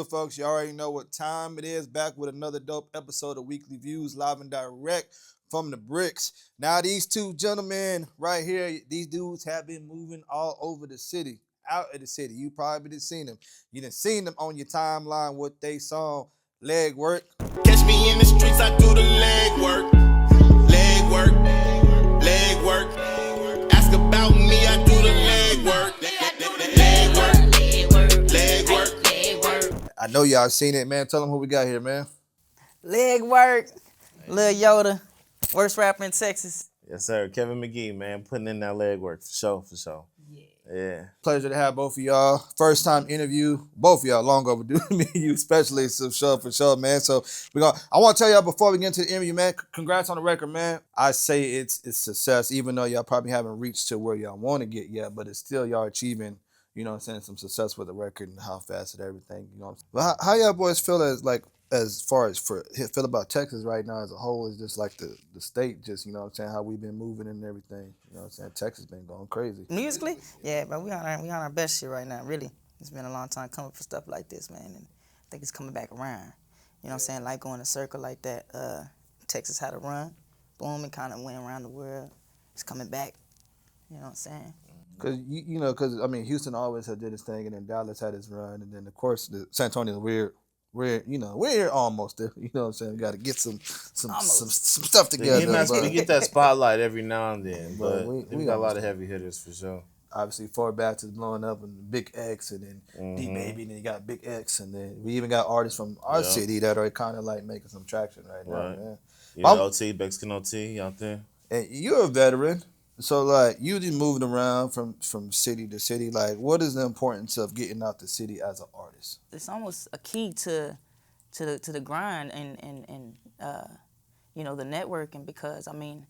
do, folks? You already know what time it is. Back with another dope episode of Weekly Views, live and direct from the bricks. Now, these two gentlemen right here, these dudes have been moving all over the city, out of the city. You probably done seen them. You done seen them on your timeline, what they saw, leg work. Catch me in the streets, I do the leg work. Leg work, leg work. Ask about me, I do the leg work. Leg work. I know y'all seen it, man. Tell them who we got here, man. Leg work, Lil Yodaa, worst rapper in Texas. Yes, sir. Kevin McGee, man, putting in that leg work for sure. Yeah. Pleasure to have both of y'all. First time interview, both of y'all, long overdue. Me and you especially, so for sure, man. So I want to tell y'all before we get into the interview, man, congrats on the record, man. I say it's success, even though y'all probably haven't reached to where y'all want to get yet, but it's still y'all achieving, you know what I'm saying, some success with the record and how fast and everything, you know what I'm saying. But how y'all boys feel as far as feel about Texas right now as a whole, is just like the state, just, you know what I'm saying, how we've been moving and everything, you know what I'm saying. Texas been going crazy. Musically? Yeah, but we on our best shit right now, really. It's been a long time coming for stuff like this, man, and I think it's coming back around. You know what I'm saying? Like going a circle like that, Texas had a run, boom, it kind of went around the world. It's coming back, you know what I'm saying? Because I mean, Houston always had did its thing, and then Dallas had its run, and then of course San Antonio, we're here almost there. You know what I'm saying? We got to get some stuff together. We get that spotlight every now and then, but we got a lot of heavy hitters for sure. Obviously, Four Bats is blowing up, and Big X, and then D-Baby, and then you got Big X, and then we even got artists from our city that are kind of like making some traction right now. Man. Yeah, OT, Mexican OT out there. And you're a veteran. So, like, you just moving around from city to city. Like, what is the importance of getting out the city as an artist? It's almost a key to the grind and the networking, because, I mean,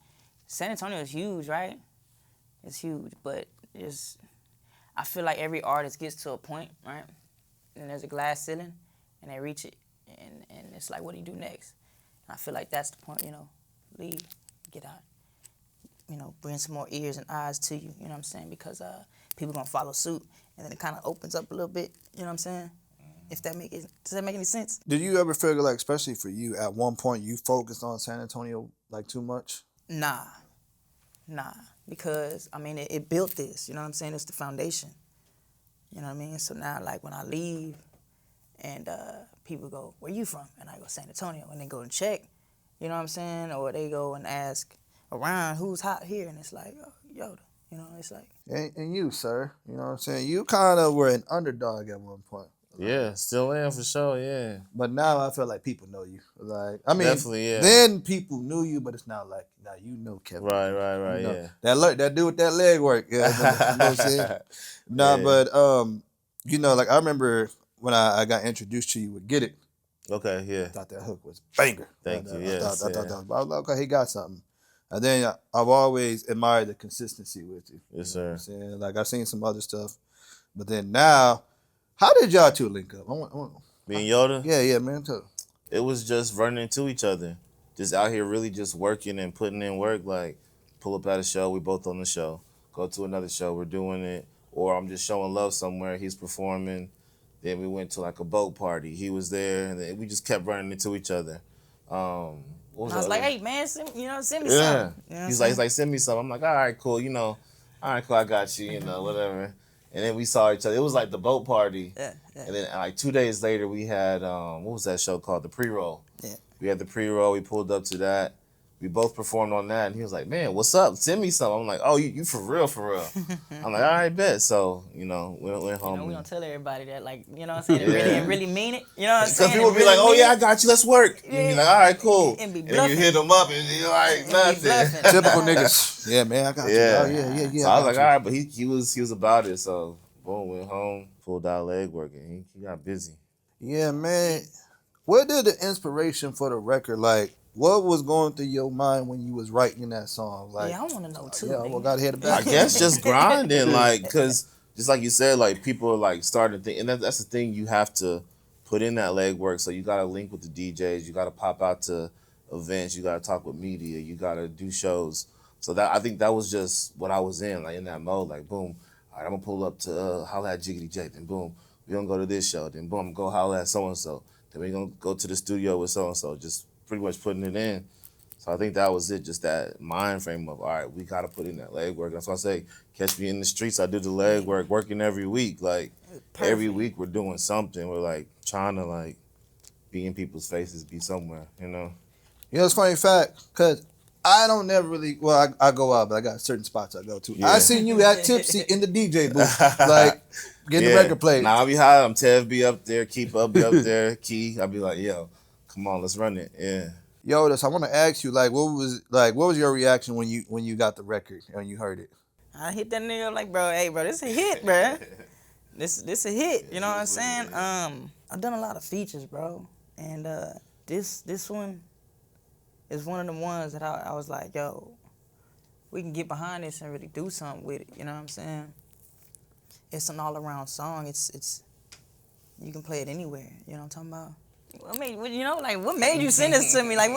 San Antonio is huge, right? It's huge, but I feel like every artist gets to a point, right? And there's a glass ceiling, and they reach it, and it's like, what do you do next? And I feel like that's the point, leave, get out. Bring some more ears and eyes to you, you know what I'm saying? Because people gonna follow suit, and then it kind of opens up a little bit, you know what I'm saying? Does that make any sense? Did you ever feel like, especially for you, at one point you focused on San Antonio like too much? Nah, because I mean it built this, you know what I'm saying? It's the foundation, you know what I mean? So now, like, when I leave, and people go, "Where you from?" and I go, "San Antonio," and they go and check, you know what I'm saying? Or they go and ask around who's hot here, and it's like, oh, Yoda, it's like. And you, sir, you know what I'm saying? You kind of were an underdog at one point. Yeah, still am for sure, yeah. But now I feel like people know you. Like, I mean, definitely, yeah. Then people knew you, but it's not like, now you know Kevin. Right, yeah. That dude with that leg work, yeah. You know what I'm saying? Nah, yeah. But, like, I remember when I got introduced to you with Get It. Okay, yeah. I thought that hook was banger. Thank you, I was like, okay, he got something. And then I've always admired the consistency with you. Yes, sir. You know what I'm saying? Like, I've seen some other stuff. But then now, how did y'all two link up? Me and Yoda? Yeah, man, too. It was just running into each other. Just out here really just working and putting in work. Like, pull up at a show, we both on the show. Go to another show, we're doing it. Or I'm just showing love somewhere, he's performing. Then we went to, like, a boat party. He was there, and then we just kept running into each other. I was like, "Hey, man, send me something." Yeah. He's like, "Send me something." I'm like, "All right, cool. All right, cool. I got you. Whatever." And then we saw each other. It was like the boat party. Yeah. And then like 2 days later, we had what was that show called? The Pre-Roll. Yeah. We had the Pre-Roll. We pulled up to that. We both performed on that, and he was like, "Man, what's up? Send me something." I'm like, "Oh, you for real, for real." I'm like, "All right, bet." So, went home. We don't tell everybody that, like, you know what I'm saying? And really mean it. You know what I'm saying? Because people be like, "Oh yeah, I got you. Let's work." And you be like, "All right, cool." And be And bluffing. you hit them up, and you're like, nothing. Typical niggas. Yeah, man, I got you. Yeah. Oh, yeah. So I was like, all right, but he was about it. So boom, went home, pulled out leg work, and he got busy. Yeah, man. Where did the inspiration for the record, like, what was going through your mind when you was writing that song? Like, yeah, I want to know too. Yeah, I gotta hear the back. I guess just grinding, like, because just like you said, like, people are like starting to think, and that's the thing, you have to put in that legwork. So you gotta link with the DJs, you gotta pop out to events, you gotta talk with media, you gotta do shows. So I think that was just what I was in, like in that mode, like boom, all right, I'm gonna pull up to Holla at Jiggity J, then boom, We're gonna go to this show. Then boom, go holler at so and so. Then we're gonna go to the studio with so and so. Just pretty much putting it in. So I think that was it, just that mind frame of, all right, we gotta put in that leg work. That's why I say, catch me in the streets. I do the leg work, working every week. Like every week we're doing something. We're like trying to like be in people's faces, be somewhere, you know. You know, it's funny fact, because I don't never really, well, I go out, but I got certain spots I go to. Yeah. I seen you at Tipsy in the DJ booth, like, getting the record played. Nah, I be high. I'm Tev be up there, Keep up be up there, Key. I be like, yo, come on, let's run it. Yeah. Yoda, so I want to ask you, like, what was your reaction when you got the record and you heard it? I hit that nigga like, bro, hey, bro, this a hit, bro. This a hit. You know what I'm saying? I've done a lot of features, bro, and this one is one of the ones that I was like, yo, we can get behind this and really do something with it. You know what I'm saying? It's an all around song. It's you can play it anywhere. You know what I'm talking about? What made you send this to me? Like,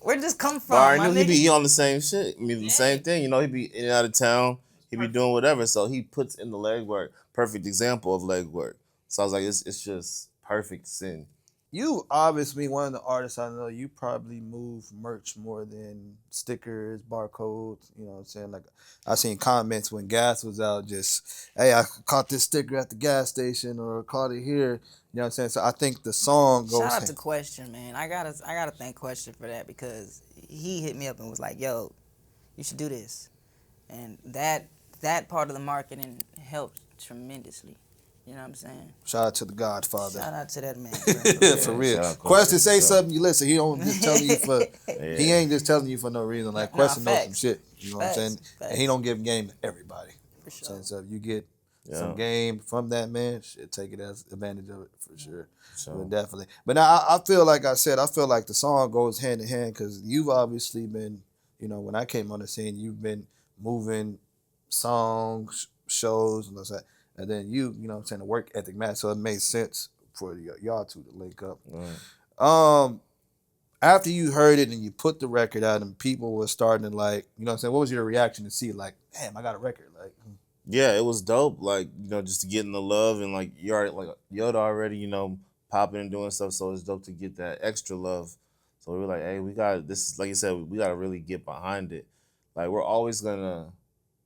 where'd this come from? Well, I my knew he nigga? be on the same shit. I mean, the same thing. You know, he be in and out of town. He be doing whatever. So he puts in the leg work. Perfect example of leg work. So I was like, it's just perfect to send. You obviously one of the artists I know. You probably move merch more than stickers, barcodes. You know what I'm saying? Like, I seen comments when gas was out. Just, hey, I caught this sticker at the gas station or caught it here. You know what I'm saying? So I think the song goes. Shout out to Question, man. I gotta thank Question for that, because he hit me up and was like, yo, you should do this, and that part of the marketing helped tremendously. You know what I'm saying? Shout out to the Godfather. Shout out to that man. For real. Shout out Question, say so. something, you listen. He don't just telling you for. Yeah. He ain't just telling you for no reason. Like, Nah, Question knows facts. some shit. You know what I'm saying? Facts. And he don't give game to everybody. For sure. So if you get Yeah. some game from that man, shit, take it as advantage of it for sure. So. But definitely. But now I feel like I said, I feel like the song goes hand in hand, because you've obviously been, you know, when I came on the scene, you've been moving songs, shows, and all that. And then you know what I'm saying, the work ethic match. So it made sense for y'all two to link up. Right. After you heard it and you put the record out and people were starting to, like, you know what I'm saying, what was your reaction to see, like, damn, I got a record? Like, Yeah, it was dope. Like, you know, just getting the love, and like you already, like Yoda already, you know, popping and doing stuff. So it's dope to get that extra love. So we were like, hey, we got this. Like you said, we got to really get behind it. Like, we're always gonna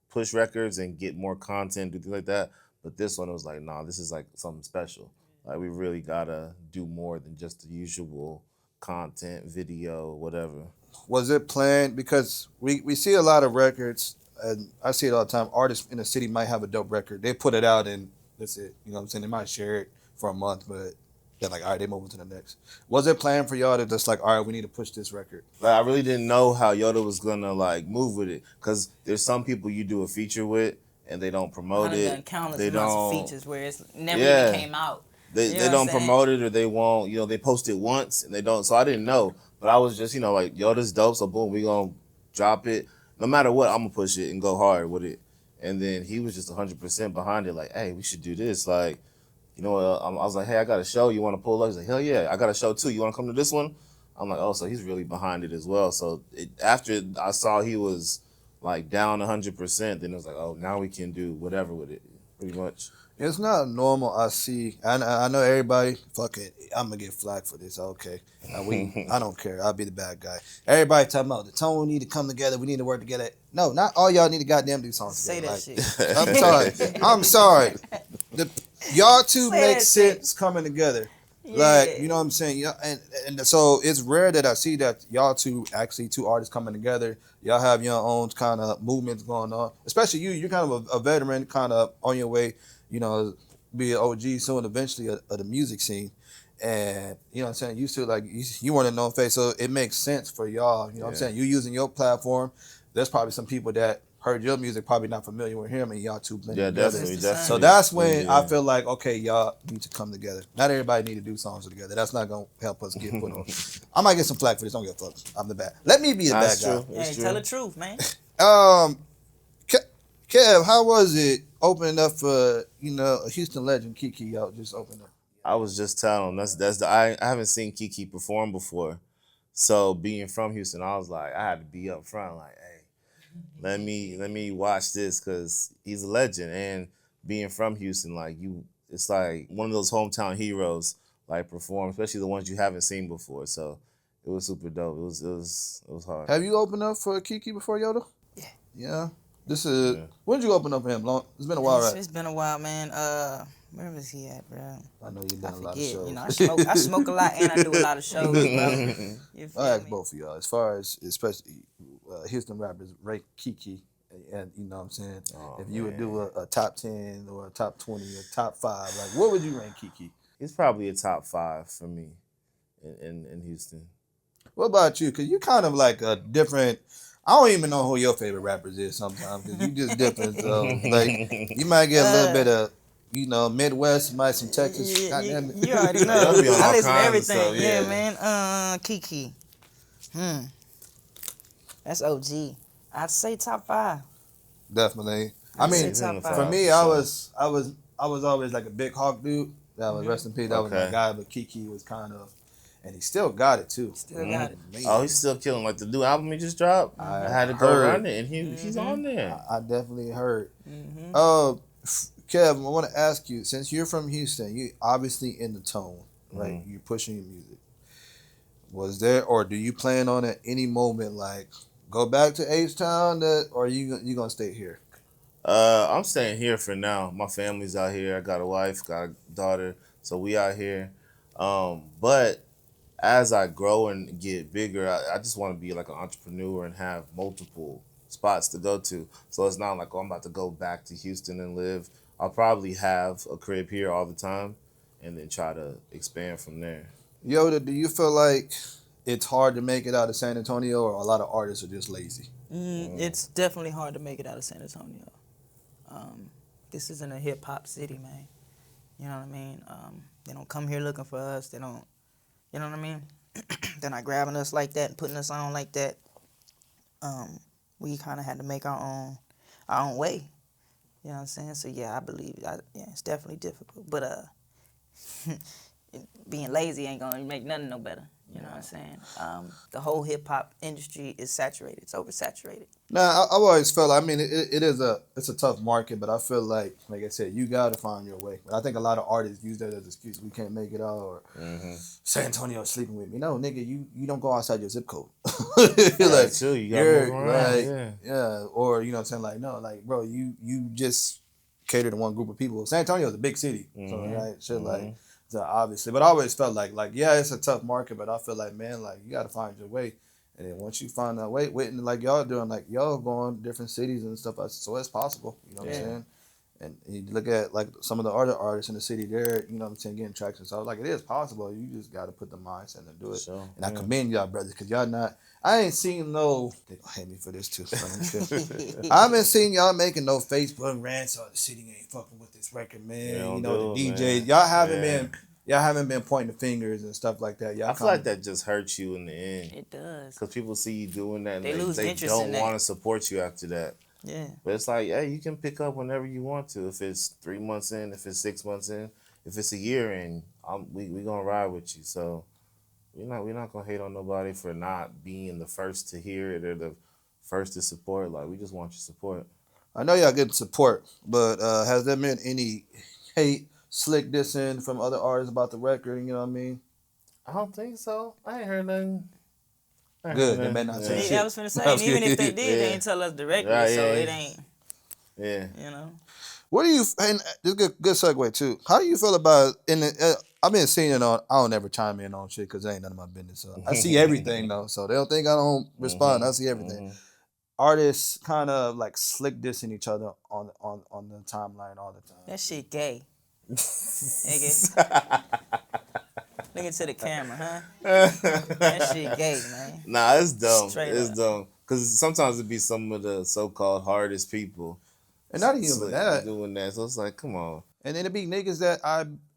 push records and get more content, do things like that. But this one was like, nah, this is like something special. Like, we really gotta do more than just the usual content, video, whatever. was it planned? Because we see a lot of records, and I see it all the time. Artists in the city might have a dope record. They put it out and that's it. You know what I'm saying? They might share it for a month, but they're like, all right, they move on to the next. Was it planned for y'all to just like, all right, we need to push this record? Like, I really didn't know how Yoda was gonna like move with it, because there's some people you do a feature with and they don't promote I've done it. countless They amounts of don't. features where it's never Yeah. even came out. They You know they what don't I'm saying? promote it, or they won't. You know, they post it once and they don't. So I didn't know, but I was just, you know, like, Yoda's dope. So boom, we gonna drop it. No matter what, I'm gonna push it and go hard with it. And then he was just 100% behind it. Like, hey, we should do this. Like, you know, I was like, hey, I got a show. You want to pull up? He's like, hell yeah, I got a show too. You want to come to this one? I'm like, oh, so he's really behind it as well. So after I saw he was like down 100%, then it was like, oh, now we can do whatever with it, pretty much. It's not normal. I see. I know everybody. Fuck it. I'm gonna get flack for this. Okay. I don't care. I'll be the bad guy. Everybody talking about the tone. We need to come together. We need to work together. No, not all y'all need to goddamn do songs Say together. that Like, shit. I'm sorry. Y'all two Say make that sense coming together. Like, you know what I'm saying? Yeah, and so it's rare that I see that y'all two artists coming together. Y'all have your own kind of movements going on. Especially you. You're kind of a veteran, kind of on your way, you know, be an OG soon eventually of the music scene. And, you know what I'm saying? You still, like, you weren't a known face, so it makes sense for y'all. You know what I'm saying? You using your platform. There's probably some people that heard your music, probably not familiar with him, and y'all two blended together. Definitely. So that's when I feel like, okay, y'all need to come together. Not everybody need to do songs together. That's not gonna help us get put on. I might get some flack for this. Don't give a fuck. I'm the bad. Let me be the bad guy. Hey, tell the truth, man. Kev, how was it opening up for, you know, a Houston legend, KEKE, out just opened up? I was just telling him I haven't seen KEKE perform before, so being from Houston, I was like, I had to be up front, like, hey, let me watch this, because he's a legend, and being from Houston, like, you it's like one of those hometown heroes like perform, especially the ones you haven't seen before. So it was super dope. It was hard. Have you opened up for KEKE before, Yoda? Yeah. Yeah. This is Yeah. when did you open up for him? Long. It's been a while, right? It's been a while, man. Where was he at, bro? I know you've done I a lot of forget. shows. You know, I smoke a lot and I do a lot of shows, bro. You feel I ask me? both of y'all as far as especially Houston rappers rate KEKE, and you know what I'm saying. Oh, if you would man. do a top 10 or a top 20 or top 5, like what would you rank KEKE? He's probably a top 5 for me in Houston. What about you? Cause you kind of like a different. I don't even know who your favorite rappers is sometimes. Cause you just different. So like you might get a little bit of Midwest, you might some Texas. Goddamn it. You already know. That'll be on I all listen to kinds of everything. stuff, Yeah, yeah. man. KEKE. That's OG. I'd say top 5. Definitely. I mean, It's top 5. for me, for I sure. was always like a big Hawk dude. That was rest in peace. That was my Okay. guy. But KEKE was kind of, and he still got it too. Still got it. Oh, he's still killing. Like the new album he just dropped. I had to go heard. run it, and he's on there. I definitely heard. Mm-hmm. Kev, I want to ask you, since you're from Houston, you obviously in the tone, right? You're pushing your music. Was there, or do you plan on at any moment like go back to H-Town, or you gonna stay here? I'm staying here for now. My family's out here. I got a wife, got a daughter, so we out here. But as I grow and get bigger, I just want to be like an entrepreneur and have multiple spots to go to. So it's not like, oh, I'm about to go back to Houston and live. I'll probably have a crib here all the time and then try to expand from there. Yoda, do you feel like it's hard to make it out of San Antonio, or a lot of artists are just lazy? It's definitely hard to make it out of San Antonio. This isn't a hip hop city, man. You know what I mean? They don't come here looking for us. They don't, you know what I mean? They're not grabbing us like that and putting us on like that. We kind of had to make our own way. You know what I'm saying? So yeah, I believe, it's definitely difficult. But being lazy ain't gonna make nothing no better. You know what I'm saying? The whole hip hop industry is saturated. It's oversaturated. Nah, I've always felt. I mean, it's a tough market, but I feel like I said, you gotta find your way. But I think a lot of artists use that as an excuse. We can't make it out, or San Antonio's sleeping with me. No, nigga, you don't go outside your zip code. Like, too, you gotta move around. Yeah, or you know what I'm saying, like no, like bro, you just cater to one group of people. San Antonio's a big city, so right, shit like. So obviously, but I always felt like yeah, it's a tough market, but I feel like, man, like you got to find your way, and then once you find that way, waiting like y'all doing, like y'all going to different cities and stuff, so it's possible, you know what I'm saying? And you look at like some of the other artists in the city there, you know what I'm saying, getting traction. So like it is possible. You just got to put the mindset and do it. Sure. And I commend y'all brothers, because y'all not. I ain't seen no. They gonna hate me for this too. I haven't seen y'all making no Facebook rants or the city ain't fucking with this record, man. You know the DJs. Y'all haven't been. Y'all haven't been pointing the fingers and stuff like that. Y'all I feel like that just hurts you in the end. It does. Because people see you doing that and They lose they interest in don't that. want to support you after that. Yeah. But it's like, yeah, you can pick up whenever you want to. If it's 3 months in, if it's 6 months in, if it's a year in, we gonna ride with you. So we're not gonna hate on nobody for not being the first to hear it or the first to support. Like, we just want your support. I know y'all getting support, but has there been any hate, slick dissing from other artists about the record? You know what I mean? I don't think so. I ain't heard nothing. Good. They may not say shit. I was finna say, and even if they did, they ain't tell us directly, so it ain't. Yeah. You know. What do you? And this is good segue too. How do you feel about I've been seeing it on. I don't ever chime in on shit because it ain't none of my business. So I see everything though, so they don't think I don't respond. I see everything. Artists kind of like slick dissing each other on the timeline all the time. That shit gay. Nigga. Look into the camera, huh? That shit gay, man. Nah, it's dumb. Straight it's up. dumb. Because sometimes it be some of the so-called hardest people. And not even that. Doing that. So it's like, come on. And then it be niggas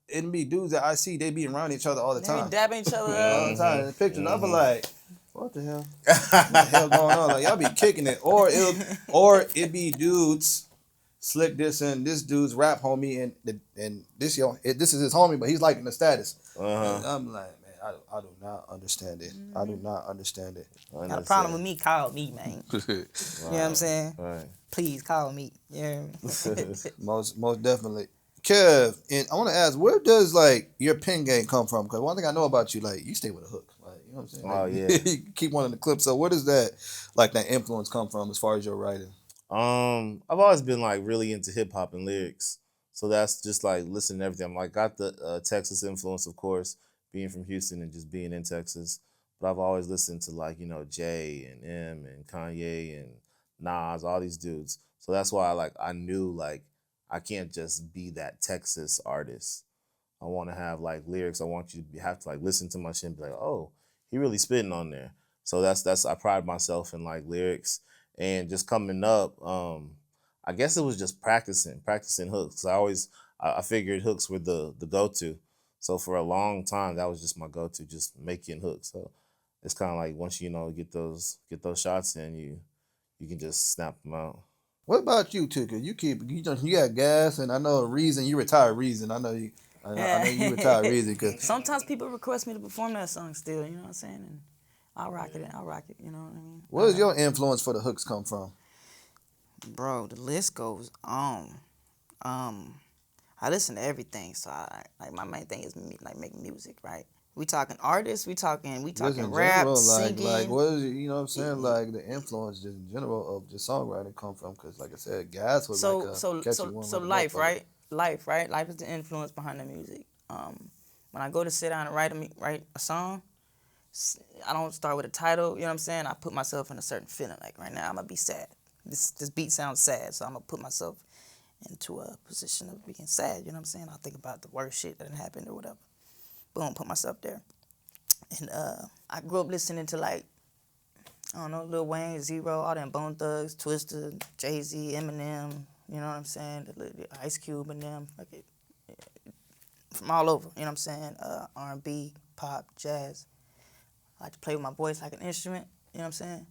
it be dudes that I see, they be around each other all the They time. be dabbing each other All up. the time. In the pictures, I be like, what the hell? What the hell going on? Like y'all be kicking it, or it be dudes slick dissing this dude's rap homie, and this is his homie, but he's liking the status. And I'm like, man, I do not understand it. I do not understand it. Got a problem with me, call me, man. You know what I'm saying? Right. Please call me. Yeah. Most definitely. Kev, and I want to ask, where does like your pen game come from? Because one thing I know about you, like you stay with a hook, like you know what I'm saying. Oh, Like, yeah. you keep one in the clip. So where does that, like that influence come from as far as your writing? I've always been like really into hip hop and lyrics, so that's just like listening to everything. I'm like got the Texas influence, of course, being from Houston and just being in Texas. But I've always listened to like Jay and M and Kanye and Nas, all these dudes. So that's why I knew like I can't just be that Texas artist. I want to have like lyrics. I want you to have to like listen to my shit and be like, oh, he really spitting on there. So that's I pride myself in like lyrics and just coming up. I guess it was just practicing hooks. I figured hooks were the go to. So for a long time that was just my go to, just making hooks. So it's kind of like once get those shots in, you can just snap them out. What about you, Tuka? You got gas, and I know Reason. You retired Reason. I know you retired Reason because Sometimes people request me to perform that song still, you know what I'm saying? And I'll rock it, you know what I mean? where does your influence for the hooks come from? Bro, the list goes on. I listen to everything, so like my main thing is like making music, right? We talking artists, we talking Just in rap, general, singing. like what is it, you know what I'm saying? Like the influence just in general of just songwriting come from? Because like I said, gas was like a catchy one. So like a life, motherfucker. right? Life is the influence behind the music. When I go to sit down and write a song, I don't start with a title. You know what I'm saying? I put myself in a certain feeling. Like right now, I'm gonna be sad. This beat sounds sad, so I'm gonna put myself into a position of being sad. You know what I'm saying? I think about the worst shit that happened or whatever. Boom, put myself there. And I grew up listening to like, I don't know, Lil Wayne, Zero, all them Bone Thugs, Twista, Jay-Z, Eminem, you know what I'm saying? The Ice Cube and them, like from all over, you know what I'm saying? R&B, pop, jazz. I like to play with my voice like an instrument, you know what I'm saying?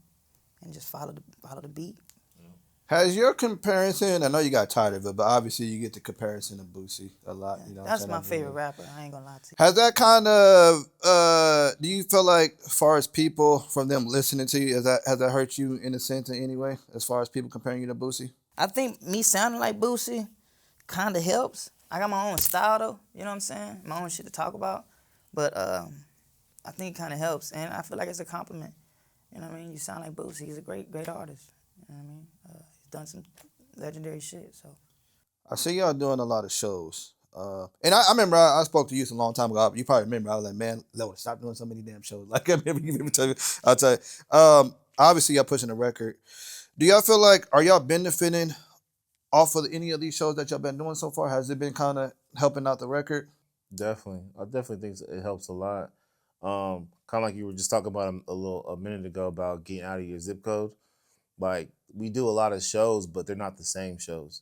And just follow the beat. Has your comparison? I know you got tired of it, but obviously you get the comparison of Boosie a lot. You know, what I'm That's saying? my favorite rapper, I ain't gonna lie to you. Has that kind of do you feel like as far as people from them listening to you, has that hurt you in a sense in any way? As far as people comparing you to Boosie? I think me sounding like Boosie kind of helps. I got my own style though, you know what I'm saying? My own shit to talk about. But I think it kind of helps, and I feel like it's a compliment. You know what I mean? You sound like Boosie. He's a great artist. You know what I mean? He's done some legendary shit. So I see y'all doing a lot of shows. And I remember I spoke to you a long time ago. You probably remember. I was like, man, Lil, stop doing so many damn shows. Like I remember you tell me. I'll tell you. Obviously y'all pushing the record. Do y'all feel like are y'all benefiting off of any of these shows that y'all been doing so far? Has it been kind of helping out the record? Definitely. I definitely think it helps a lot. Kind of like you were just talking about a minute ago about getting out of your zip code. Like we do a lot of shows, but they're not the same shows.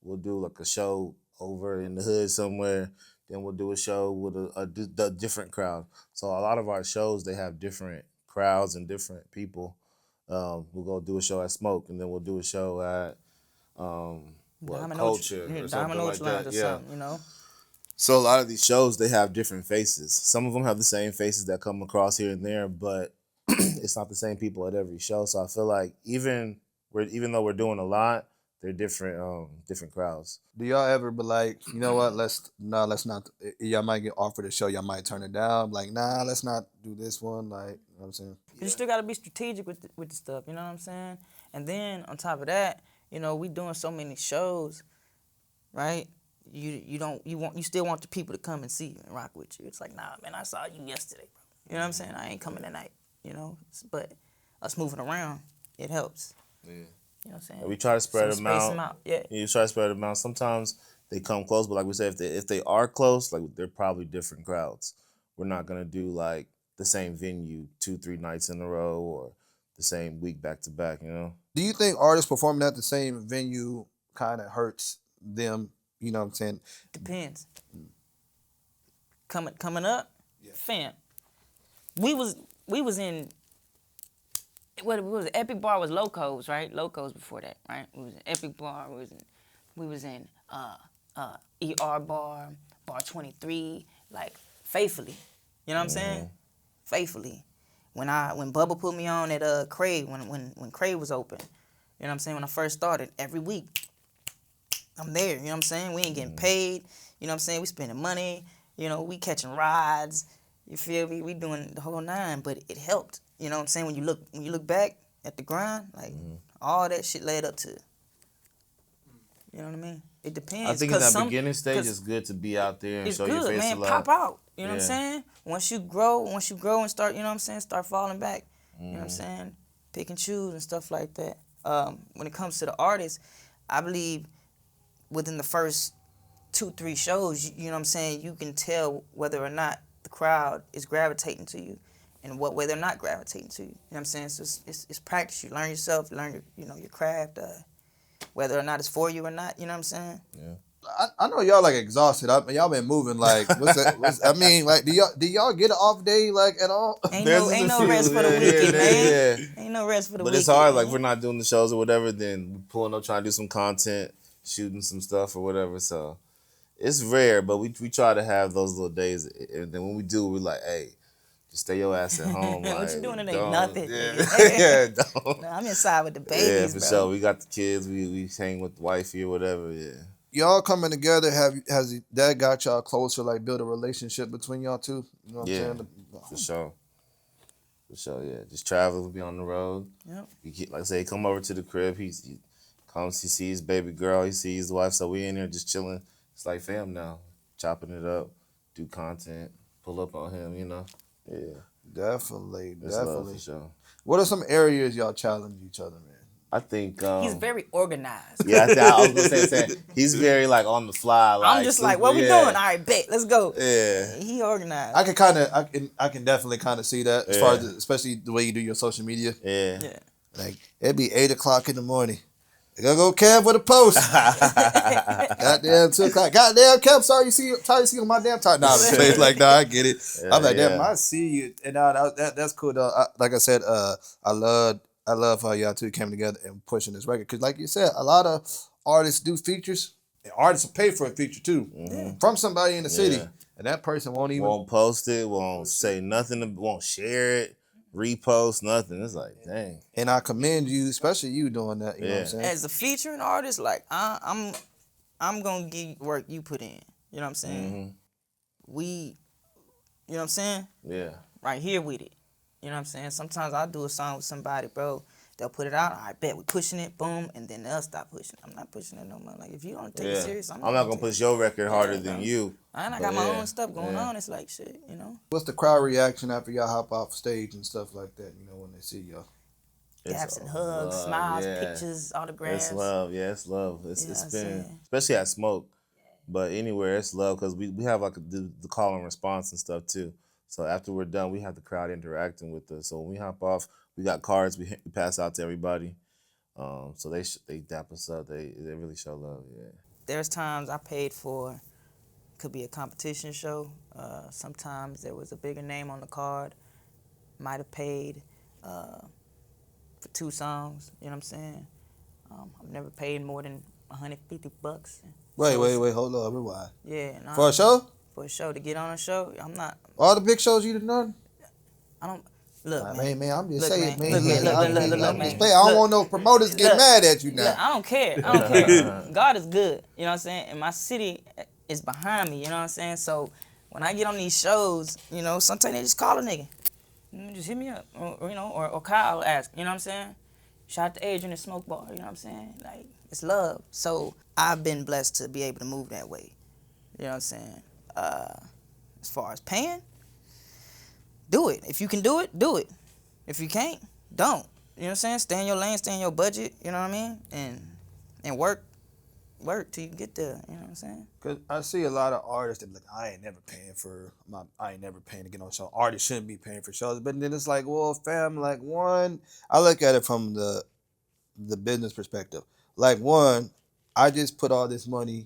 We'll do like a show over in the hood somewhere, then we'll do a show with a different crowd. So a lot of our shows, they have different crowds and different people. We'll go do a show at Smoke, and then we'll do a show at Culture or something like that. Or Yeah. something, you know. So a lot of these shows, they have different faces. Some of them have the same faces that come across here and there, but it's not the same people at every show. So I feel like even though we're doing a lot, they're different crowds. Do y'all ever be like, you know what? Let's not. Y'all might get offered a show, y'all might turn it down. Like, nah, let's not do this one. Like, you know what I'm saying? You still gotta be strategic with the stuff, you know what I'm saying? And then on top of that, you know, we doing so many shows, right? You still want the people to come and see you and rock with you. It's like, nah, man, I saw you yesterday, bro. You know what I'm saying? I ain't coming tonight, you know? But us moving around, it helps. Yeah. You know what I'm saying? We try to spread Some them space out. them out. Yeah. You try to spread them out. Sometimes they come close, but like we said, if they are close, like they're probably different crowds. We're not gonna do like the same venue 2-3 nights in a row or the same week back to back. You know? Do you think artists performing at the same venue kind of hurts them? You know what I'm saying? Depends. Coming up, fam. We was in what was it? Epic Bar was Locos, right? Locos before that, right? We was in Epic Bar. We was in ER Bar, Bar 23, like faithfully. You know what I'm saying? Faithfully. When Bubba put me on at Crave, when Crave was open, you know what I'm saying? When I first started, every week, I'm there. You know what I'm saying? We ain't getting paid. You know what I'm saying? We spending money. You know, we catching rides. You feel me? We doing the whole nine, but it helped. You know what I'm saying? When you look back at the grind, like all that shit led up to it. You know what I mean? It depends. I think in that beginning stage, it's good to be out there and it's show good, your face man. a lot. Pop out. You know what I'm Yeah. saying? Once you grow and start, you know what I'm saying, start falling back. You know what I'm saying? Pick and choose and stuff like that. When it comes to the artists, I believe within the first 2-3 shows, you know what I'm saying, you can tell whether or not the crowd is gravitating to you and what way they're not gravitating to you. You know what I'm saying? So it's practice. You learn yourself, you learn your craft, whether or not it's for you or not. You know what I'm saying? Yeah. I know y'all like exhausted. Y'all been moving like I mean, like do y'all get an off day like at all? Ain't There's no a rest few, for the yeah, weekend, yeah, man. yeah. Ain't no rest for the But weekend. it's hard. Like, man. if we're not doing the shows or whatever, then we're pulling up trying to do some content, shooting some stuff or whatever. So it's rare, but we try to have those little days. And then when we do, we're like, hey, just stay your ass at home. What like, you doing? It ain't don't- nothing. Yeah, yeah, don't. No, I'm inside with the Yeah, babies, for bro. sure. We got the kids. We hang with the wifey or whatever. Yeah. Y'all coming together, has that got y'all closer, like build a relationship between y'all two? You know what Yeah. I'm saying? For sure. For sure, yeah. Just travel, we'll be on the road. Yep. You get, like I say, come over to the crib. He comes, he sees baby girl, he sees his wife. So we in there just chilling. It's like fam now. Chopping it up, do content, pull up on him, you know. Yeah. Definitely. It's love for sure. What are some areas y'all challenge each other, man? I think He's very organized. yeah, I was gonna say he's very like on the fly. Like, I'm just like, super- what we yeah. doing? All right, bet, let's go. Yeah. He organized. I can definitely kind of see that as far Yeah. as especially the way you do your social media. Yeah. Yeah. Like it'd be 8:00 in the morning. I gotta go camp for the post. Goddamn 2:00. Goddamn camp. Sorry you see on my damn time. Nah, it's like nah, I get it. I'm like, damn, I see you. And that's cool though. Like I said, I love how y'all two came together and pushing this record. Cause like you said, a lot of artists do features. And artists will pay for a feature too. From somebody in the city. Yeah. And that person won't even Won't post it, won't say nothing, won't share it, repost, nothing. It's like, dang. and I commend you, especially you doing that. You know what I'm saying? As a featuring artist, like I'm gonna give work you put in. You know what I'm saying? We, you know what I'm saying? Yeah. Right here with it. You know what I'm saying? Sometimes I'll do a song with somebody, bro. They'll put it out. I bet we pushing it, boom, and then they'll stop pushing. I'm not pushing it no more. Like if you don't take it serious, I'm not gonna take push your record harder Yeah, than bro. you. I But got my yeah, own stuff going yeah. on. It's like shit, you know. What's the crowd reaction after y'all hop off stage and stuff like that? You know, when they see y'all. Daps and all hugs, love, smiles, yeah. pictures, autographs. It's love, yeah, it's love. You know It's what I'm been, saying? especially at Smoke, but anywhere it's love because we have like the call and response and stuff too. So after we're done, we have the crowd interacting with us. So when we hop off, we got cards we pass out to everybody. So they dap us up. They really show love. Yeah. There's times I paid for, could be a competition show. Sometimes there was a bigger name on the card. Might have paid for 2 songs. You know what I'm saying? I've never paid more than $150. Wait, So hold on, rewind. Yeah. No, For a show? For a show to get on a show, I'm not. All the big shows you done done? I don't. Look, Nah, man. man, I'm just Look, saying, man. man. Look, I'm man. just playing. I don't want no promoters get Look. mad at you now. Look, I don't care. I don't care. God is good. You know what I'm saying? And my city is behind me. You know what I'm saying? So when I get on these shows, you know, sometimes they just call a nigga. Just hit me up. Or you know, or Kyle ask. You know what I'm saying? Shout out to Adrian and Smoke Bar. You know what I'm saying? Like, it's love. So I've been blessed to be able to move that way. You know what I'm saying? As far as paying, do it. If you can do it, do it. If you can't, don't. You know what I'm saying? Stay in your lane, stay in your budget, you know what I mean? And work till you get there, you know what I'm saying? Cause I see a lot of artists that be like, I ain't never paying to get on show. Artists shouldn't be paying for shows. But then it's like, well, fam, like one, I look at it from the business perspective. Like one, I just put all this money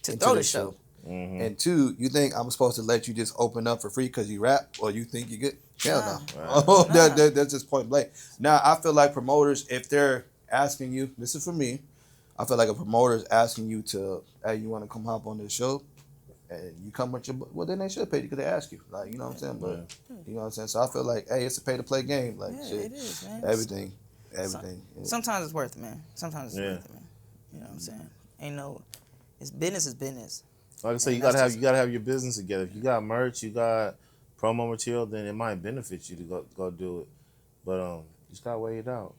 To into throw the this show. And 2, you think I'm supposed to let you just open up for free because you rap, or you think you good? Hell no. That's just point blank. Now I feel like promoters, if they're asking you, this is for me, I feel like a promoter is asking you to, hey, you want to come hop on this show, and you come with your, well then they should pay you because they ask you, like, you know what I'm saying? But you know what I'm saying? So I feel like, hey, it's a pay to play game, like Yeah, shit, it is, man. everything. Sometimes it's worth it, man. Sometimes it's worth it, man. You know what I'm saying? It's business is business. Like I said, And you that's gotta have your business together. If you got merch, you got promo material, then it might benefit you to go do it. But you just gotta weigh it out.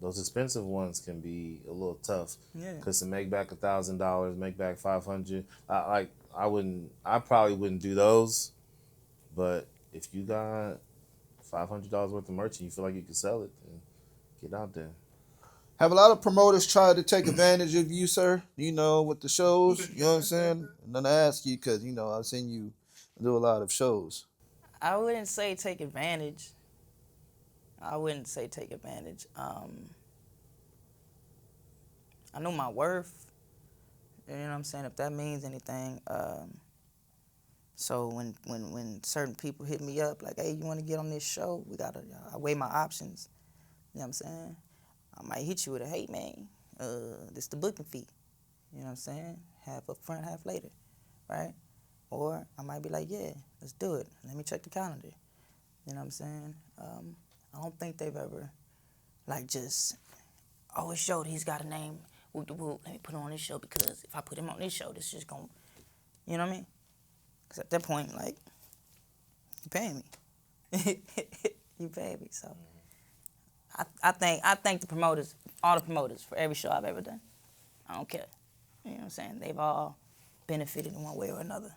Those expensive ones can be a little tough. Yeah. Cause to make back $1,000, make back $500, I probably wouldn't do those. But if you got $500 worth of merch and you feel like you can sell it, then get out there. Have a lot of promoters tried to take advantage of you, sir? You know, with the shows. You know what I'm saying? And then I ask you because you know I've seen you do a lot of shows. I wouldn't say take advantage. I wouldn't say take advantage. I know my worth. You know what I'm saying? If that means anything. So when certain people hit me up like, hey, you want to get on this show? I weigh my options. You know what I'm saying? I might hit you with a, hey man, this the booking fee. You know what I'm saying? Half up front, half later, right? Or I might be like, yeah, let's do it. Let me check the calendar. You know what I'm saying? I don't think they've ever, like, just, oh, it's showed he's got a name. Whoop de whoop. Let me put him on this show because if I put him on this show, this is just going to, you know what I mean? Because at that point, like, you paying me. You paying me. So I thank the promoters, all the promoters, for every show I've ever done. I don't care. You know what I'm saying? They've all benefited in one way or another.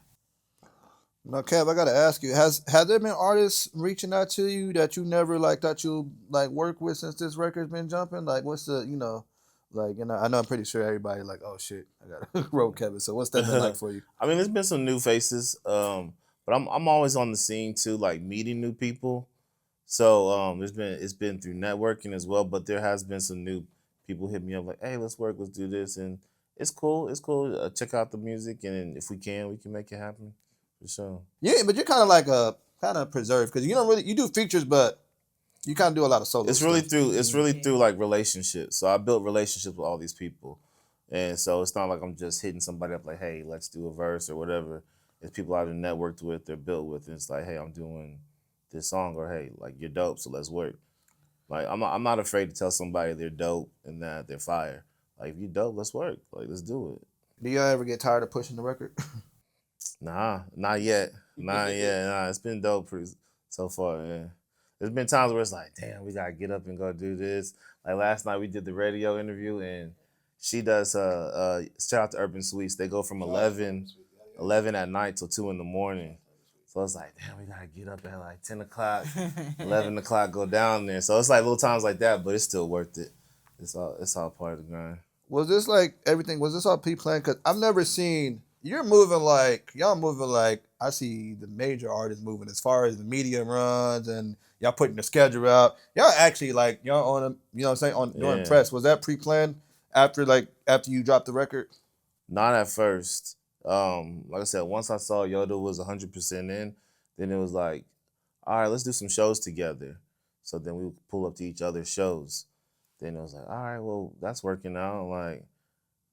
Now, Kev, I gotta ask you: Has there been artists reaching out to you that you never like thought you like work with since this record's been jumping? Like, what's the I know I'm pretty sure everybody like, oh shit, I got road Kevin. So what's that been like for you? I mean, there's been some new faces, but I'm always on the scene too, like meeting new people. So it's been through networking as well, but there has been some new people hit me up like, hey, let's work, let's do this, and it's cool. It's cool. Check out the music, and if we can make it happen for sure. Yeah, but you're kind of like a kind of preserved because you do features, but you kind of do a lot of solo. It's really through like relationships. So I built relationships with all these people, and so it's not like I'm just hitting somebody up like, hey, let's do a verse or whatever. It's people I've networked with, they're built with, and it's like, hey, I'm doing this song, or hey, like you're dope, so let's work. Like I'm not afraid to tell somebody they're dope and that they're fire. Like if you dope, let's work. Like let's do it. Do y'all ever get tired of pushing the record? Nah, not yet. Not yet. Nah, it's been dope so far, man. There's been times where it's like, damn, we gotta get up and go do this. Like last night we did the radio interview and she does shout out to Urban Sweets. They go from 11 at night till 2 in the morning. So it's like, damn, we gotta get up at like 10 o'clock, 11 o'clock, go down there. So it's like little times like that, but it's still worth it. It's all part of the grind. Was this like everything? Was this all pre-planned? Because I've never seen y'all moving like I see the major artists moving as far as the media runs and y'all putting the schedule out. Y'all actually like y'all on them, you know what I'm saying, doing press. Was that pre-planned after you dropped the record? Not at first. Like I said, once I saw Yoda was 100% in, then it was like, all right, let's do some shows together. So then we would pull up to each other's shows. Then it was like, all right, well, that's working out. Like,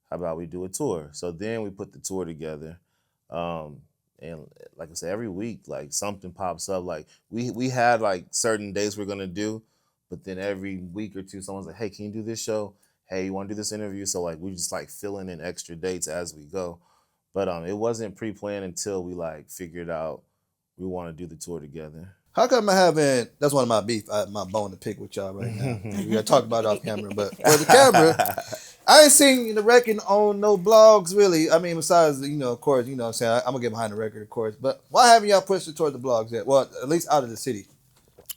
how about we do a tour? So then we put the tour together. And like I said, every week, like something pops up. Like we had like certain days we're gonna do, but then every week or two, someone's like, hey, can you do this show? Hey, you wanna do this interview? So like we just like filling in extra dates as we go. But it wasn't pre-planned until we like figured out we want to do the tour together. How come I haven't? That's one of my beef, my bone to pick with y'all right now. We gotta talk about it off camera, but for the camera, I ain't seen the record on no blogs really. I mean, besides of course, you know what I'm saying, I'm gonna get behind the record, of course. But why haven't y'all pushed it toward the blogs yet? Well, at least out of the city.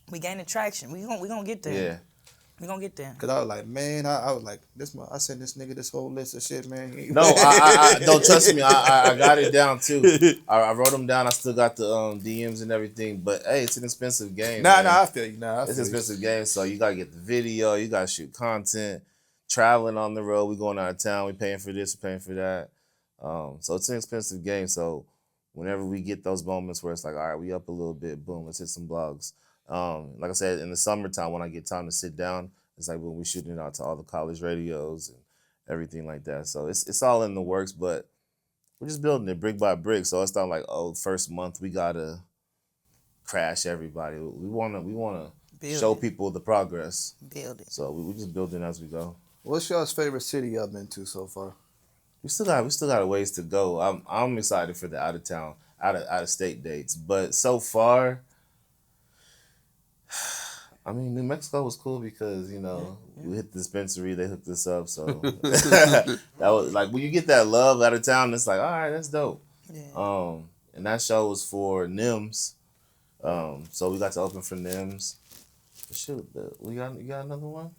We gaining traction. We gonna get there. Yeah. We gonna get there. Cause I was like, man, I was like, I sent this nigga this whole list of shit, man. No, I don't trust me. I got it down too. I wrote them down. I still got the DMs and everything. But hey, it's an expensive game. Nah, man. I feel you. It's an expensive game. So you gotta get the video. You gotta shoot content. Traveling on the road. We going out of town. We paying for this. We paying for that. So it's an expensive game. So whenever we get those moments where it's like, all right, we up a little bit. Boom, let's hit some blogs. Like I said, in the summertime when I get time to sit down, it's like when we're shooting it out to all the college radios and everything like that. So it's all in the works, but we're just building it brick by brick. So it's not like, oh, first month we gotta crash everybody. We wanna show people the progress. Build it. So we just building as we go. What's y'all's favorite city y'all been to so far? we still got a ways to go. I'm excited for the out of state dates, but so far, I mean, New Mexico was cool because we hit the dispensary, they hooked us up, so that was like when you get that love out of town, it's like, all right, that's dope. Yeah. And that show was for NIMS, so we got to open for NIMS. Shoot, you got another one?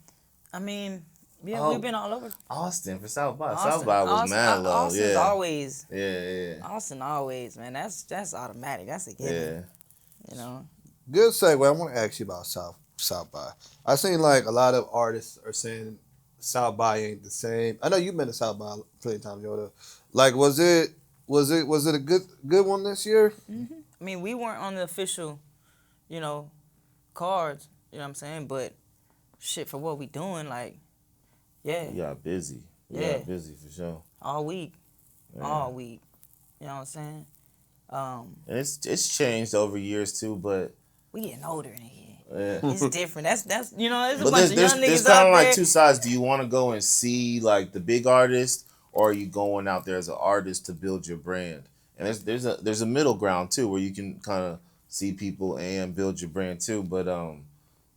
I mean, yeah, Oh. we've been all over. Austin for South by. Austin. South by was mad love. Austin's Yeah. always. Yeah. Austin always, man. That's automatic. That's a given. Yeah. Good segue. I want to ask you about South by. I seen like a lot of artists are saying South by ain't the same. I know you've been to South by plenty of times, Yoda. Like, was it a good one this year? Mm-hmm. I mean, we weren't on the official, cards. You know what I'm saying? But shit, for what we doing, like, yeah. You got busy. You Yeah. got busy for sure. All week. Yeah. All week. You know what I'm saying? And it's changed over years too, but We getting older in here. yeah. It's different. That's there's a But bunch of young there's niggas kind out of like there. two sides. Do you want to go and see like the big artist, or are you going out there as an artist to build your brand? And there's a middle ground too, where you can kind of see people and build your brand too. But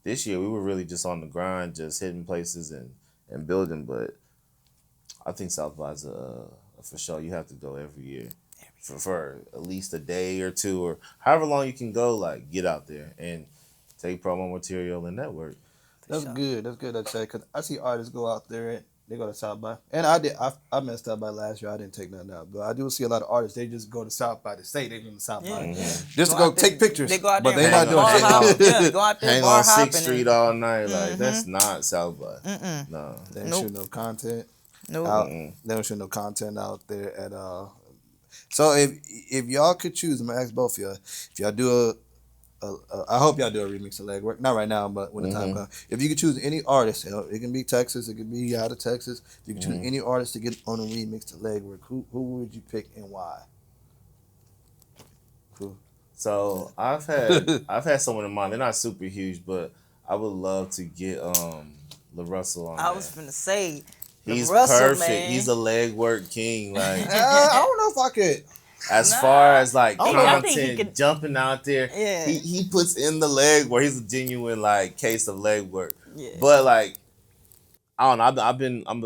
this year we were really just on the grind, just hitting places and building. But I think South by's for sure. You have to go every year for at least a day or two, or however long you can go. Like, get out there and take promo material and network. That's sure. good. That's good. I'd say because I see artists go out there and they go to South by, and I did. I messed up by last year. I didn't take nothing out, but I do see a lot of artists. They just go to South by to say they went to South by Yeah. just to Go go out there- take pictures. They go out but there they and not doing bar shit. hop. Yeah, go out there Hang bar on hopping 6th Street and- all night. Like, that's not South by. No. They ain't Nope. shoot no content. Nope. Out, they don't show no content out there at all. So if y'all could choose, I'm gonna ask both of y'all. If y'all do I hope y'all do a remix of Legwork. Not right now, but when the time comes. If you could choose any artist, it can be Texas, it could be out of Texas. If you could choose any artist to get on a remix to Legwork, who would you pick and why? Who? So I've had someone in mind. They're not super huge, but I would love to get Lil Russell on. I was finna say. He's Russell, perfect. man. He's a legwork king. Like, I don't know if I could. as far as like I think he content, could- jumping out there, Yeah. he puts in the legwork. He's a genuine like case of legwork. Yeah. But like, I don't know.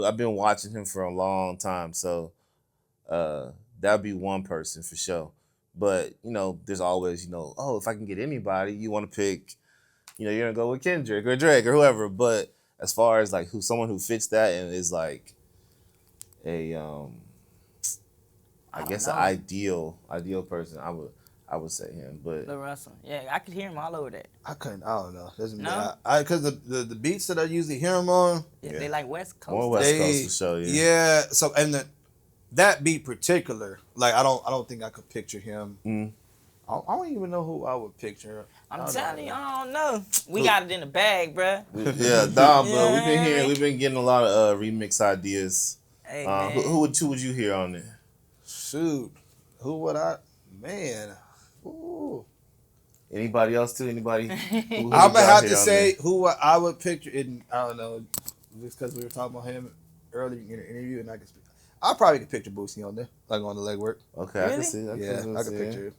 I've been watching him for a long time, so that'd be one person for sure. But there's always if I can get anybody, you want to pick, you're gonna go with Kendrick or Drake or whoever. But as far as like someone who fits that and is like a I guess an ideal person, I would say him. But Lil Russell. Yeah, I could hear him all over that. I couldn't. I don't know. No? Because the beats that I usually hear him on. Yeah, they like West Coast. more West Coast for sure. Yeah. So and that beat particular, like I don't think I could picture him. I don't even know who I would picture. I'm telling you, I don't know. We got it in the bag, bruh. Yeah, but Yeah. we've been getting a lot of remix ideas. Hey, man. Who would you hear on there? Shoot, who would I? Man, ooh. Anybody else too? Anybody? I'm gonna have to say who I would picture. I don't know, just because we were talking about him earlier in the interview, and I probably could picture Boosie on there, like on the legwork. Okay, I can Really? see. I could picture it.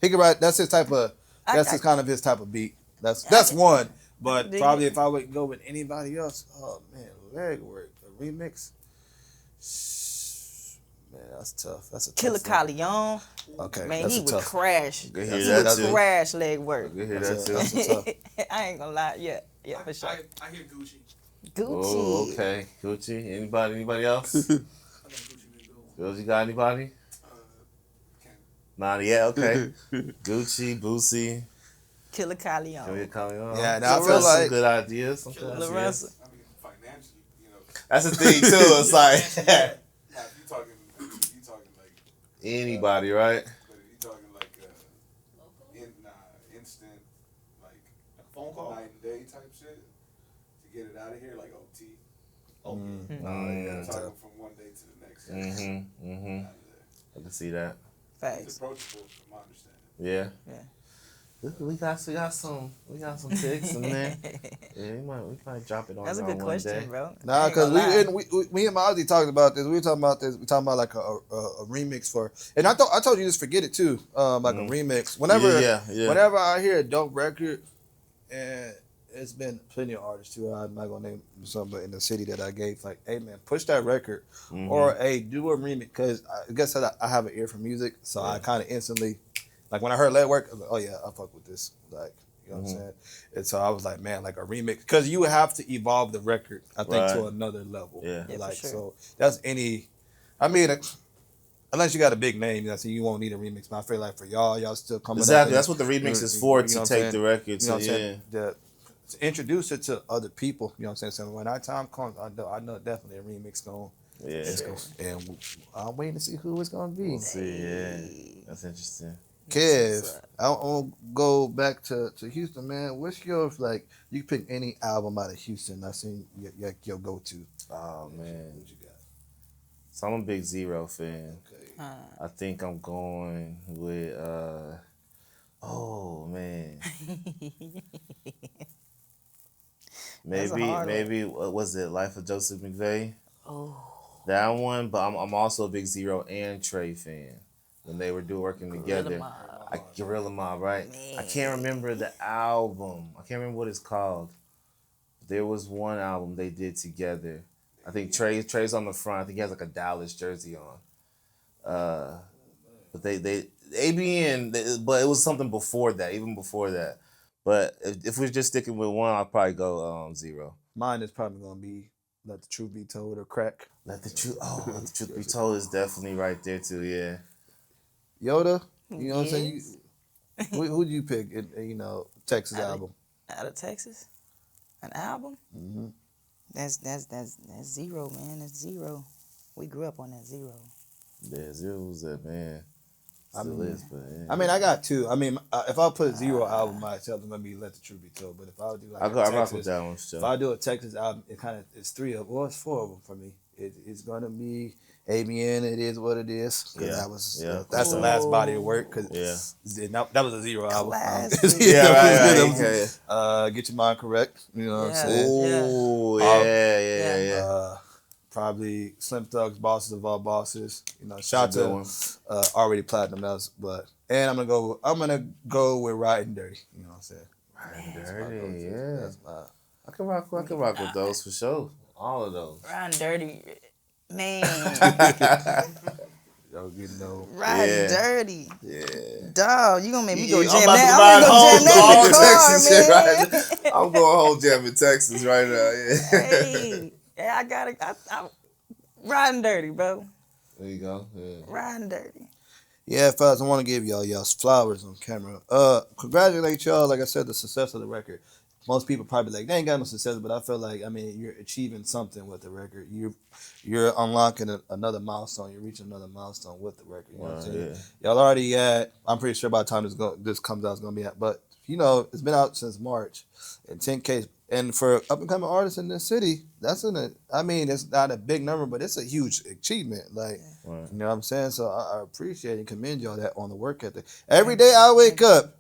He could write. That's his type of. That's kind of his type of beat. That's one. But dig probably it. if I would go with anybody else, oh man, legwork, a remix. Man, that's tough. That's a tough Killer one. Leon. Okay, Man, that's he a would tough. crash. Good He hear that would too. crash leg work. Good hear That's that a- too. that's a tough. I ain't gonna lie. Yeah, for sure. I hear Gucci. Gucci. Oh, okay. Gucci. Anybody else? I think Gucci be good. You got anybody? Can't. Nah, yeah, okay. Gucci, Boosie. Killer Leon. Yeah, now I feel Some like- good ideas. Some good Lil ideas. Russell. I mean, financially, That's the thing too. It's like Now, if you talking like, anybody, right? but if you talking like, instant, like a phone call, night and day type shit to get it out of here, like OT. Oh Yeah, yeah, talking from one day to the next. Mm-hmm. Out of there. I can see that. It's Facts. approachable, from my understanding. Yeah. Yeah. We got some ticks in there. Yeah, we might drop it on That's a y'all good one question, day. bro. Nah, I ain't because gonna lie. me and Mozzie talked about this. We were talking about this. We talking about like a remix for, and I told you just forget it too. Like a remix. Whenever I hear a dope record, and it's been plenty of artists too. I'm not gonna name some, but in the city that I gave, like, hey man, push that record, or hey, do a remix. Because I guess that I have an ear for music, so I kind of instantly, like when I heard Let Work, I was like, oh yeah, I fuck with this. Like, you know what I'm saying? And so I was like, man, like a remix, because you would have to evolve the record, I think, to another level. Yeah. Yeah, for Like, sure. so that's any. I mean, unless you got a big name, so you won't need a remix. But I feel like for y'all still coming up. Exactly. That's what the remix is for, you know to what take I'm the record You know to, what I'm saying? To introduce it to other people. You know what I'm saying? So when that time comes, I know definitely a remix going. Yeah. And I'm waiting to see who it's gonna be. We'll see, yeah. That's interesting. Kev, I want to go back to Houston, man. What's your, like, you can pick any album out of Houston. I seen your go-to. Oh, man. What you got? So I'm a big Zero fan. Okay. I think I'm going with, oh, man. Maybe, what was it, Life of Joseph McVeigh? Oh. That one, but I'm also a big Zero and Trey fan. When they were working together. Gorilla Mob, right? Man. I can't remember the album. I can't remember what it's called. There was one album they did together. I think Trey's on the front. I think he has like a Dallas jersey on. But they ABN, but it was something before that, even before that. But if we're just sticking with one, I'll probably go Zero. Mine is probably gonna be Let the Truth Be Told or Crack. Let the truth be told is definitely right there too. Yeah. Yoda, you know what I'm saying? Yes. Who'd you pick? You know, Texas album. Out of Texas, an album. Mm-hmm. That's Zero, man. That's Zero. We grew up on that Zero. Yeah, Zero was that, man. Still is, but yeah. I mean, I got two. I mean, if I put Zero album myself, it's gonna be Let the Truth Be Told. But if I would do like I rock Texas, with that one. Sure. if I do a Texas album, it's four of them for me. It's gonna be ABN. It is what it is. Yeah. That's the last body of work. Cause that was a Zero album. Classic. Right. Get your mind correct. You know what I'm saying? Oh, yeah. Probably Slim Thug's Bosses of All Bosses. You know, shout to already platinum. And I'm gonna go with Riding Dirty. You know what I'm saying? Riding Dirty, yeah. That's my. I can rock with those for sure. All of those. Riding Dirty, man. Y'all getting no. Riding Dirty. Yeah. Dog, you gonna make me go I'm jam about that. to ride I'm gonna home go jam that Texas in shit the car, right man. now. I'm going whole jam in Texas right now. Yeah. Hey, yeah, I Riding Dirty, bro. There you go. Yeah. Riding Dirty. Yeah, fellas, I want to give y'all's flowers on camera. Congratulate y'all. Like I said, the success of the record. Most people probably like, they ain't got no success, but I feel like, I mean, you're achieving something with the record. You're unlocking another milestone. You're reaching another milestone with the record. You know what I'm saying? Yeah. Y'all already at, I'm pretty sure by the time this comes out, it's going to be at, but, you know, it's been out since March. And 10K. And for up-and-coming artists in this city, it's not a big number, but it's a huge achievement. Like, Right. you know what I'm saying? So I appreciate and commend y'all that on the work ethic. Every day I wake up,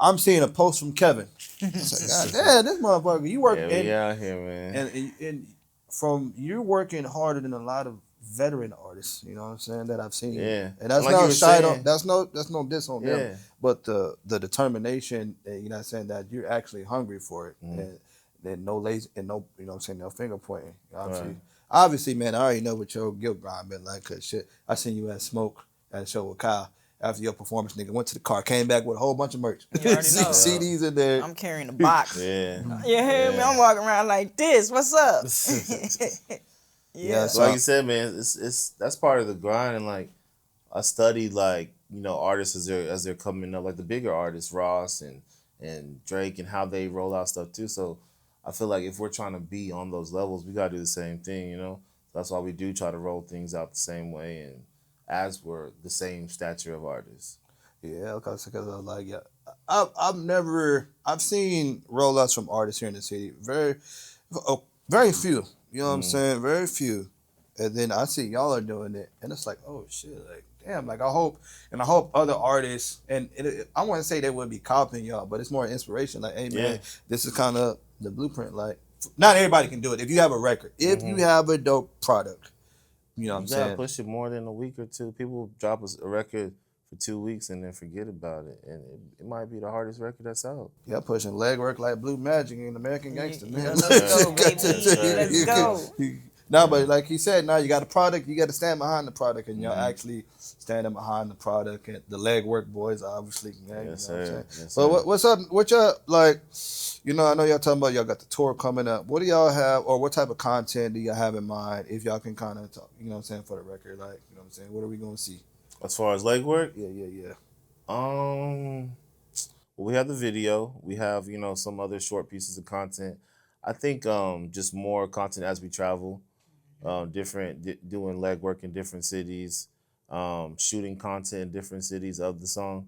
I'm seeing a post from Kevin. I was like, God damn, this motherfucker, you work. Yeah, we out here, man. And from you're working harder than a lot of veteran artists, you know what I'm saying, that I've seen. Yeah. And that's Like no you were shite saying. on, that's no diss on Yeah. them. But the determination, you know what I'm saying, that you're actually hungry for it. And then no lazy and no, you know what I'm saying, no finger pointing. Obviously, man, I already know what your guilt grind been like, cause shit, I seen you at Smoke at a show with Kyle. After your performance, nigga went to the car, came back with a whole bunch of merch. You already know. CDs in there. I'm carrying a box. Yeah. You hear me? I'm walking around like this. What's up? Yeah, So like you said, man, it's that's part of the grind. And like I studied like, you know, artists as they're coming up, like the bigger artists, Ross and Drake, and how they roll out stuff too. So I feel like if we're trying to be on those levels, we gotta do the same thing, you know. That's why we do try to roll things out the same way, and as we're the same stature of artists. Yeah, because I was like, yeah, I've seen rollouts from artists here in the city. Very few. You know what I'm saying? Very few. And then I see y'all are doing it, and it's like, oh shit, like damn, like I hope other artists, and I wouldn't say they wouldn't be copying y'all, but it's more inspiration. Like, hey man, this is kind of the blueprint. Like, not everybody can do it. If you have a record, if you have a dope product, you know what I'm You gotta saying? push it more than a week or two. People drop a record for 2 weeks and then forget about it, and it might be the hardest record that's out. Yeah, pushing legwork like Blue Magic in American Gangster, man. Yeah, let's go, baby. Let's go. No, but like he said, now you got a product, you got to stand behind the product, and y'all actually standing behind the product. And the legwork boys, obviously, man. Yes, you know sir. what I'm saying? Yes, So sir. what's up? What y'all like? You know, I know y'all talking about y'all got the tour coming up. What do y'all have, or what type of content do y'all have in mind? If y'all can kind of talk, you know what I'm saying, for the record, like, you know what I'm saying, what are we gonna see? As far as legwork, Yeah. well, we have the video. We have, some other short pieces of content. I think just more content as we travel, doing legwork in different cities, shooting content in different cities of the song.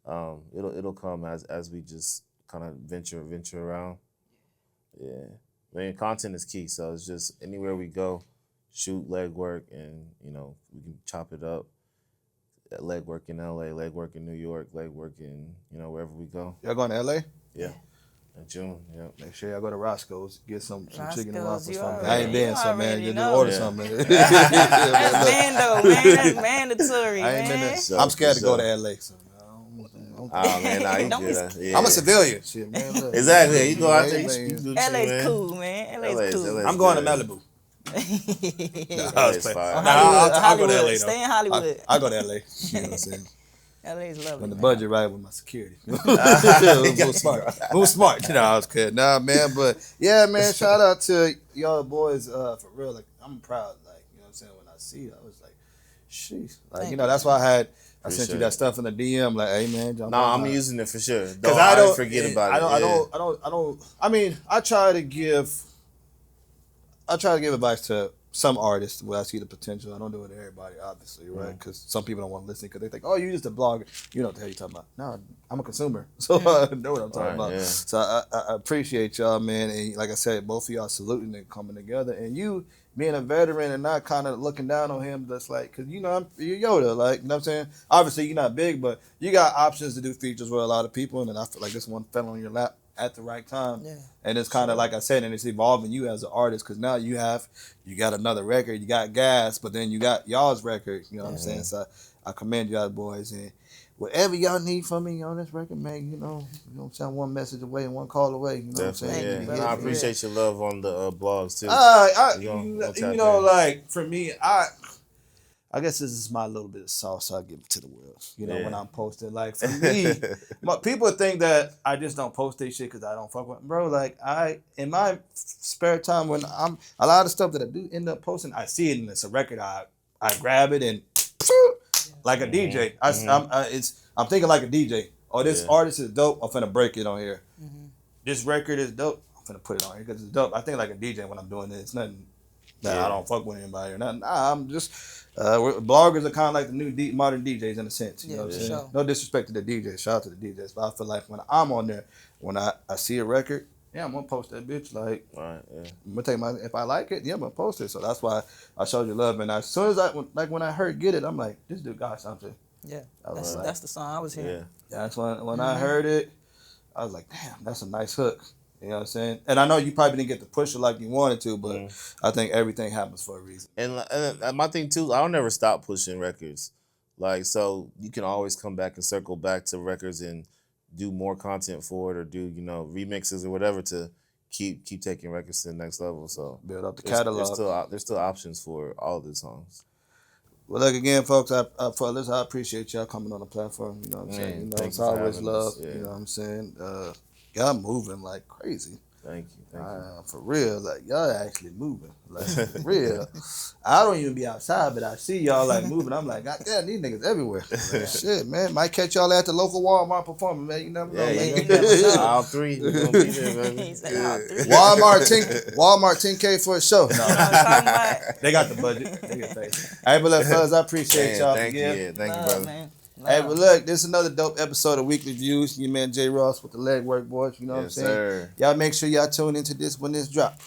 It'll come as we just kind of venture around. Yeah, I mean, content is key. So it's just anywhere we go, shoot legwork, and we can chop it up. Legwork in LA, legwork in New York, legwork in wherever we go. Y'all going to LA? Yeah. In June, yeah. Make sure y'all go to Roscoe's, get some chicken and waffles you from me. already- I ain't been, you so man, already you just know. order Yeah. something. That's Mando, man. That's mandatory, I ain't been man. there. So, I'm scared to for go sure. to LA. So Oh man, nah, you Don't be good. Yeah. I'm a civilian. Shit, man. Look. Exactly. You go out there, Man, you do what you LA's man. cool, man. LA's cool. LA's I'm going to good. Malibu. LA's fire. I'll go to LA Hollywood. though. Stay in Hollywood. I'll go to LA. You know what I'm saying? LA's lovely. When the man. budget right with my security. Move smart. Move smart. You know, I was kidding. Nah, man, but yeah, man, shout out to y'all boys for real. Like, I'm proud. Like, you know what I'm saying? When I see it, I was like, sheesh. Like, Thank that's why I sent you Appreciate that it. stuff in the DM. Like, hey, man, jump No, on I'm my- using it for sure. Because I don't forget about it. I don't. I mean, I try to give advice to some artists where I see the potential. I don't do it to everybody, obviously, right? Because some people don't want to listen because they think, oh, you just a blogger. You know what the hell you're talking about. No, I'm a consumer, so I know what I'm talking Right, about. yeah. So I appreciate y'all, man. And like I said, both of y'all saluting and coming together. And you being a veteran and not kind of looking down on him, that's like, because, you're Yoda, like, you know what I'm saying? Obviously, you're not big, but you got options to do features with a lot of people. And I feel like this one fell on your lap at the right time. Yeah. And it's kind of like I said, and it's evolving you as an artist, because now you got another record, you got Gas, but then you got y'all's record, you know what I'm saying? So I commend y'all boys, and whatever y'all need from me on this record, man, you know what I'm saying, one message away and one call away, you know what I'm saying? Definitely, Thank yeah. you, No, I brother. appreciate your love on the blogs too. You tap know, in. like, for me, I guess this is my little bit of sauce I give to the world. Yeah. When I'm posting. Like, for me, people think that I just don't post this shit because I don't fuck with them. Bro, like, in my spare time, when a lot of stuff that I do end up posting, I see it and it's a record. I grab it and like a DJ. I'm thinking like a DJ. Oh, this artist is dope. I'm finna break it on here. This record is dope. I'm finna put it on here because it's dope. I think like a DJ when I'm doing this. It's nothing that I don't fuck with anybody or nothing. Nah, I'm just bloggers are kind of like the new modern DJs in a sense. You know what I'm saying? sure. No disrespect to the DJs. Shout out to the DJs. But I feel like when I'm on there, when I see a record, I'm gonna post that bitch. Like, Right, yeah. I'm gonna take if I like it, I'm gonna post it. So that's why I showed you love. And as soon as when I heard Get It, I'm like, this dude got something. Yeah. was like- That's the song I was hearing. Yeah. That's when I heard it, I was like, damn, that's a nice hook. You know what I'm saying? And I know you probably didn't get to push it like you wanted to, but I think everything happens for a reason. And my thing too, I don't never stop pushing records. Like, so you can always come back and circle back to records and do more content for it, or do, remixes or whatever to keep taking records to the next level. So Build up the there's catalog. there's still options for all of the songs. Well, look again, folks. Fellas, I appreciate y'all coming on the platform. You know what I'm saying? You know, thank it's you for always having love. us, yeah. You know what I'm saying? Y'all moving like crazy. Thank you. For real, like y'all actually moving, like for real. I don't even be outside, but I see y'all like moving. I'm like, God damn, these niggas everywhere. Like, shit, man, might catch y'all at the local Walmart performing, man. You never know, man. you never know. All three. We're gonna be there, baby. He said, "Oh, three." Walmart 10K for a show. No, I'm talking about. they got the budget. They get paid. Hey, but look, fellas, I appreciate y'all. Thank you. again. Yeah, thank you, Love, brother. man. Hey, Love. but look, this is another dope episode of Weekly Views. Your man J. Ross with the Legwork Boys. You know what I'm Yes, saying? sir. Y'all make sure y'all tune into this when this drop.